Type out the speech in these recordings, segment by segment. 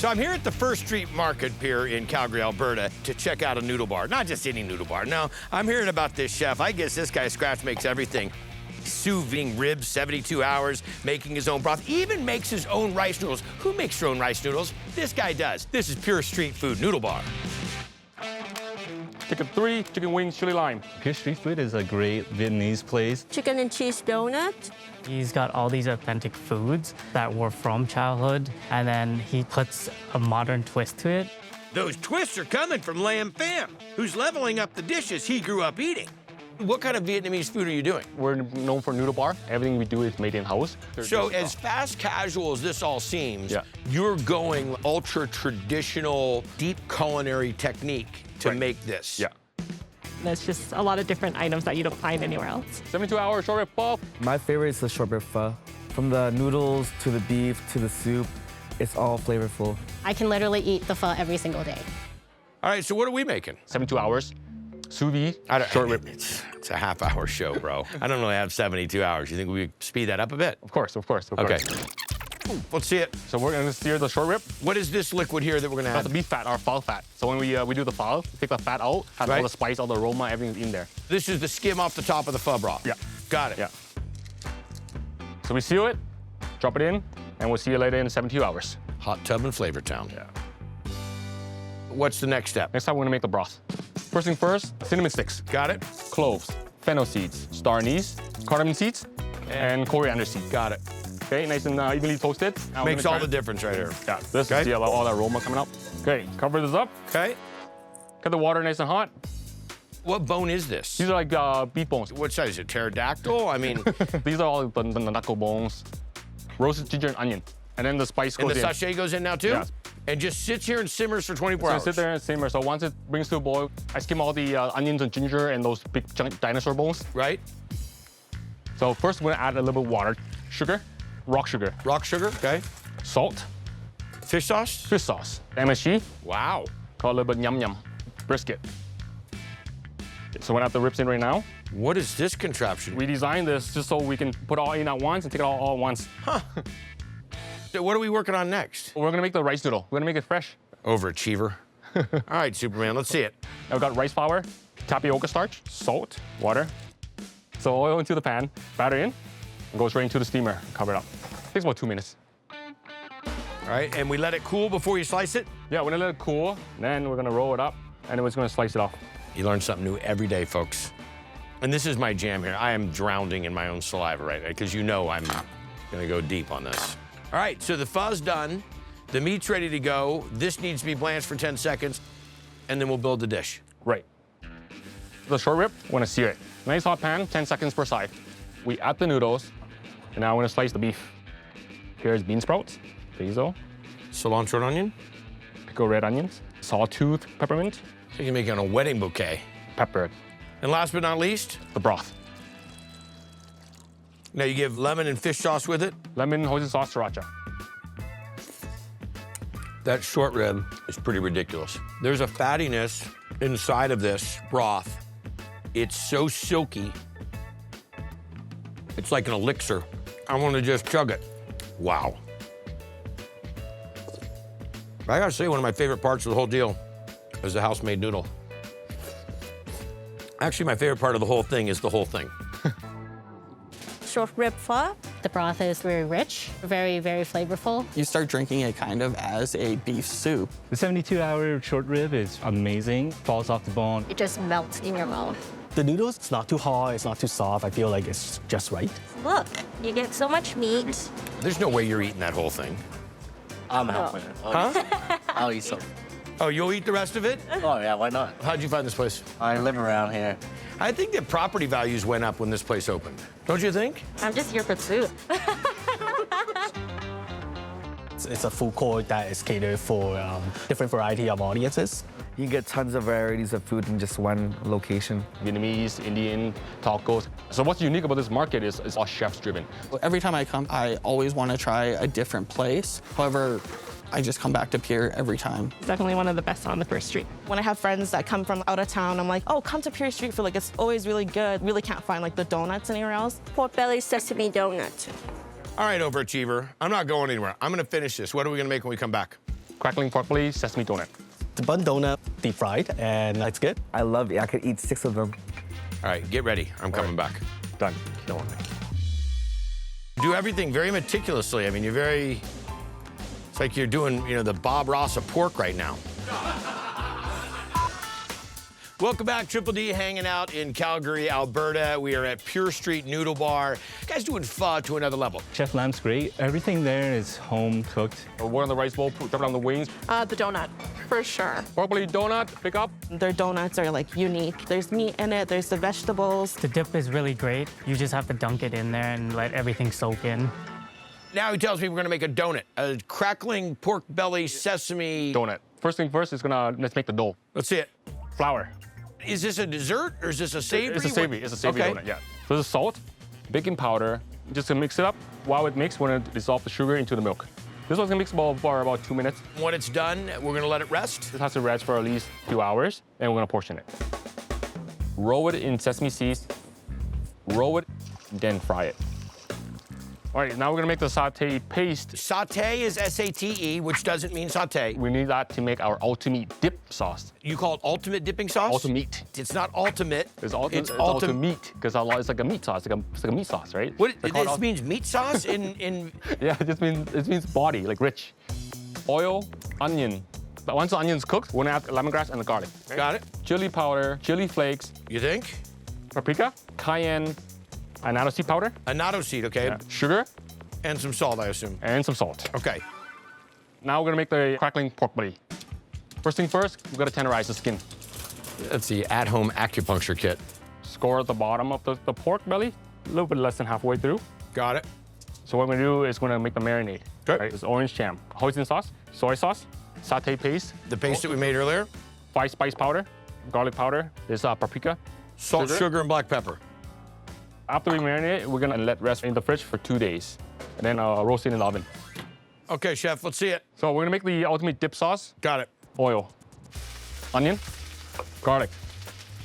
So I'm here at the First Street Market Pier in Calgary, Alberta, to check out a noodle bar. Not just any noodle bar. No, I'm hearing about this chef. I guess this guy scratch makes everything. Sous-vide ribs, 72 hours, making his own broth, even makes his own rice noodles. Who makes their own rice noodles? This guy does. This is Pure Street Food Noodle Bar. Ticket 3, chicken wings, chili lime. Pier Street Food is a great Vietnamese place. Chicken and cheese donut. He's got all these authentic foods that were from childhood, and then he puts a modern twist to it. Those twists are coming from Lam Pham, who's leveling up the dishes he grew up eating. What kind of Vietnamese food are you doing? We're known for noodle bar. Everything we do is made in-house. So as fast casual as this all seems, Yeah. you're going ultra traditional, deep culinary technique to Right. make this. Yeah. There's just a lot of different items that you don't find anywhere else. 72-hour short rib pho. My favorite is the short rib pho. From the noodles to the beef to the soup, it's all flavorful. I can literally eat the pho every single day. All right, so what are we making? 72 hours. Sous vide, short rib. It's a half-hour show, bro. I don't really have 72 hours. You think we could speed that up a bit? Of course. Okay. Let's see it. So we're gonna sear the short rib. What is this liquid here that we're gonna That's add? the beef fat, our pho fat. So when we do the pho, we take the fat out, have Right. all the spice, all the aroma, everything's in there. This is the skim off the top of the pho broth. Yeah. Got it. Yeah. So we seal it, drop it in, and we'll see you later in 72 hours. Hot tub in Flavor Town. Yeah. What's the next step? Next time we're gonna make the broth. First thing first, cinnamon sticks, Got it? cloves, fennel seeds, star anise, cardamom seeds, and coriander seeds. Got it. Okay, nice and evenly toasted. Now we're Makes gonna all turn- the difference right here. Yeah, this Okay. is all that aroma coming up. Okay, cover this up. Okay. Get the water nice and hot. What bone is this? These are like beef bones. What size is it? Pterodactyl? I mean, These are all the knuckle bones. Roasted ginger and onion. And then the spice and goes the in. sachet goes in now too? Yes. And just sits here and simmers for 24 So hours. sit there and simmer. So once it brings to a boil, I skim all the onions and ginger and those big giant dinosaur bones. Right? So first we're gonna add a little bit of water, sugar, rock sugar, Rock sugar, okay. salt, Fish sauce? fish sauce, MSG, Wow. call it a little bit yum yum, brisket. So we're gonna have the ribs in right now. What is this contraption? We designed this just so we can put all in at once and take it all at once. So what are we working on next? We're gonna make the rice noodle. We're gonna make it fresh. Overachiever. All right, Superman, let's see it. I've got rice flour, tapioca starch, salt, water. So oil into the pan, batter in, and go straight into the steamer, cover it up. Takes about 2 minutes. All right, and we let it cool before you slice it? Yeah, we're gonna let it cool, then we're gonna roll it up, and then we're just gonna slice it off. You learn something new every day, folks. And this is my jam here. I am drowning in my own saliva right now, because you know I'm gonna go deep on this. All right, so the pho's done. The meat's ready to go. This needs to be blanched for 10 seconds, and then we'll build the dish. Right. The short rib, we're gonna sear it. Nice hot pan, 10 seconds per side. We add the noodles, and now we're gonna slice the beef. Here's bean sprouts, basil, Cilantro and onion. pickled red onions, sawtooth peppermint, So you can make it on a wedding bouquet. pepper, And last but not least, the broth. now you give lemon and fish sauce with it. Lemon, hoisin sauce, sriracha. That short rib is pretty ridiculous. There's a fattiness inside of this broth. It's so silky. It's like an elixir. I want to just chug it. Wow. I gotta say, one of my favorite parts of the whole deal is the house-made noodle. Actually, my favorite part of the whole thing is the whole thing. Short rib pho. The broth is very rich, very, very flavorful. You start drinking it kind of as a beef soup. The 72-hour short rib is amazing, falls off the bone. It just melts in your mouth. The noodles, it's not too hard, it's not too soft. I feel like it's just right. Look, you get so much meat. There's no way you're eating that whole thing. I'm helping. Huh? I'll eat some. Oh, you'll eat the rest of it? Oh yeah, why not? How'd you find this place? I live around here. I think that property values went up when this place opened. Don't you think? I'm just here for food. It's a food court that is catered for different variety of audiences. You can get tons of varieties of food in just one location. Vietnamese, Indian, tacos. So what's unique about this market is it's all chefs driven. Every time I come, I always want to try a different place. However, I just come back to Pier every time. It's definitely one of the best on the First Street. When I have friends that come from out of town, I'm like, oh, come to Pier Street Food. Like, it's always really good. Really can't find like the donuts anywhere else. Pork belly sesame donut. All right, overachiever. I'm not going anywhere. I'm gonna finish this. What are we gonna make when we come back? crackling pork belly sesame donut. The bun donut, deep fried, and it's good. I love it. I could eat 6 of them. All right, get ready. I'm coming back. Done. Don't worry. Do everything very meticulously. I mean, it's like you're doing, the Bob Ross of pork right now. Welcome back, Triple D hanging out in Calgary, Alberta. We are at Pier Street Noodle Bar. You guys doing pho to another level. Chef Lam's great. Everything there is home cooked. One on the rice bowl, drop it on the wings. The donut, for sure. Pork belly donut, pick up. Their donuts are like unique. There's meat in it, there's the vegetables. The dip is really great. You just have to dunk it in there and let everything soak in. Now he tells me we're gonna make a donut, a crackling pork belly sesame Donut. First thing first is let's make the dough. Let's see it. Flour. Is this a dessert or is this a savory? It's a savory. It's a savory Okay. donut, yeah. So this is salt, baking powder, just to mix it up. While it mixes, we're gonna dissolve the sugar into the milk. This one's gonna mix for about 2 minutes. When it's done, we're gonna let it rest. This has to rest for at least 2 hours, and we're gonna portion it. Roll it in sesame seeds, roll it, then fry it. All right, now we're gonna make the sauté paste. Sauté is S-A-T-E, which doesn't mean sauté. We need that to make our ultimate dip sauce. You call it ultimate dipping sauce? Ultimate. It's not ultimate. It's ultimate, because it's like a meat sauce, it's like a meat sauce, right? What, They call this it means meat sauce in Yeah, it means body, like rich. Oil, onion. But once the onion's cooked, we're gonna add lemongrass and the garlic. Okay? Got it. Chili powder, chili flakes, You think? paprika, cayenne, annatto seed powder, Annatto seed, okay. sugar, And some salt, I assume. and some salt. Okay. Now we're gonna make the crackling pork belly. First thing first, we gotta tenderize the skin. That's the at-home acupuncture kit. Score at the bottom of the pork belly, a little bit less than halfway through. Got it. So what we're gonna do is we're gonna make the marinade. Okay. Right? It's orange jam, hoisin sauce, soy sauce, sauté paste, The paste that we made earlier. 5 spice powder, garlic powder, there's paprika, Salt, sugar, and black pepper. After we marinate it, we're gonna let rest in the fridge for 2 days, and then roast it in the oven. Okay, chef, let's see it. So we're gonna make the ultimate dip sauce. Got it. Oil, onion, garlic,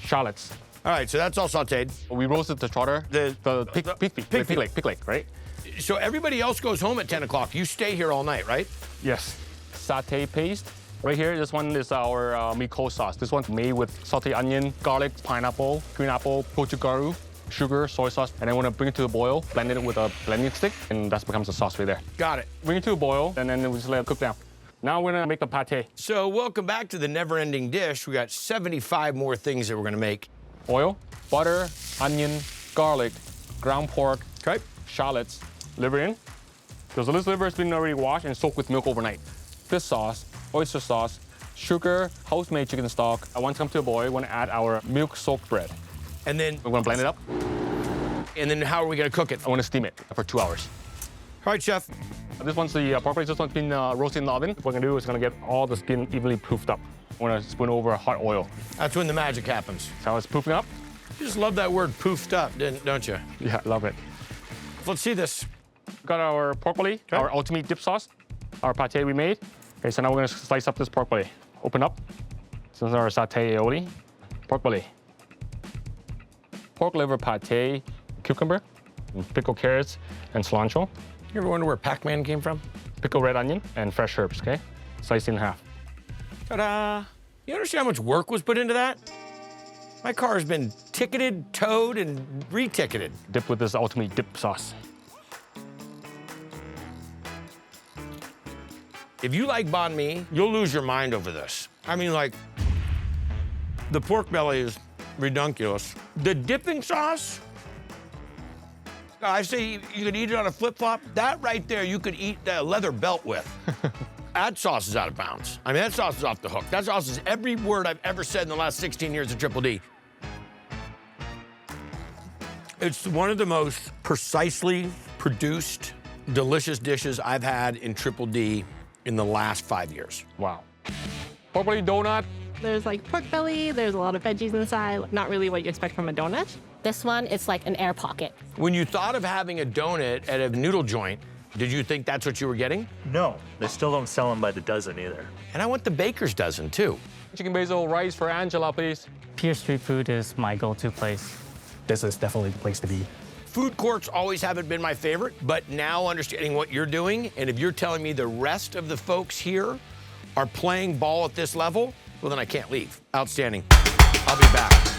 shallots. All right, so that's all sauteed. We roasted the trotter, the pig leg, right? So everybody else goes home at 10 o'clock. You stay here all night, right? Yes. Sauté paste. Right here, this one is our meat cold sauce. This one's made with sauté onion, garlic, pineapple, green apple, gochugaru, sugar, soy sauce, and then we're gonna bring it to a boil, blend it with a blending stick, and that becomes the sauce right there. Got it. Bring it to a boil, and then we just let it cook down. Now we're gonna make the pate. So welcome back to the never-ending dish. We got 75 more things that we're gonna make. Oil, butter, onion, garlic, ground pork, Okay. shallots, liver in. So this liver has been already washed and soaked with milk overnight. Fish sauce, oyster sauce, sugar, house-made chicken stock. Once it comes to a boil, we're gonna add our milk-soaked bread. And then, We're gonna blend it up. how are we gonna cook it? I wanna steam it for 2 hours. All right, chef. This one's the pork belly. This one's been roasted in the oven. What we're gonna do is gonna get all the skin evenly proofed up. We're gonna spoon over hot oil. That's when the magic happens. So it's poofing up. You just love that word poofed up, don't you? Yeah, love it. Let's see this. We've got our pork belly, our ultimate dip sauce, our pate we made. Okay, so now we're gonna slice up this pork belly. Open up. This is our sauté aioli. Pork belly. Pork liver pate, cucumber, and pickled carrots, and cilantro. You ever wonder where Pac-Man came from? Pickled red onion, and fresh herbs, okay? Sliced in half. Ta-da! You understand how much work was put into that? My car has been ticketed, towed, and reticketed. Dip with this ultimate dip sauce. If you like banh mi, you'll lose your mind over this. I mean, like, the pork belly is redunculous. The dipping sauce, I say you could eat it on a flip-flop. That right there, you could eat that leather belt with. That sauce is out of bounds. I mean, that sauce is off the hook. That sauce is every word I've ever said in the last 16 years of Triple D. It's one of the most precisely produced, delicious dishes I've had in Triple D in the last 5 years. Wow. Pork belly donut. There's like pork belly, there's a lot of veggies inside, not really what you expect from a donut. This one, it's like an air pocket. When you thought of having a donut at a noodle joint, did you think that's what you were getting? No, they still don't sell them by the dozen either. And I want the baker's dozen, too. Chicken basil rice for Angela, please. Pier Street Food is my go-to place. This is definitely the place to be. Food courts always haven't been my favorite, but now understanding what you're doing, and if you're telling me the rest of the folks here are playing ball at this level, well, then I can't leave. Outstanding. I'll be back.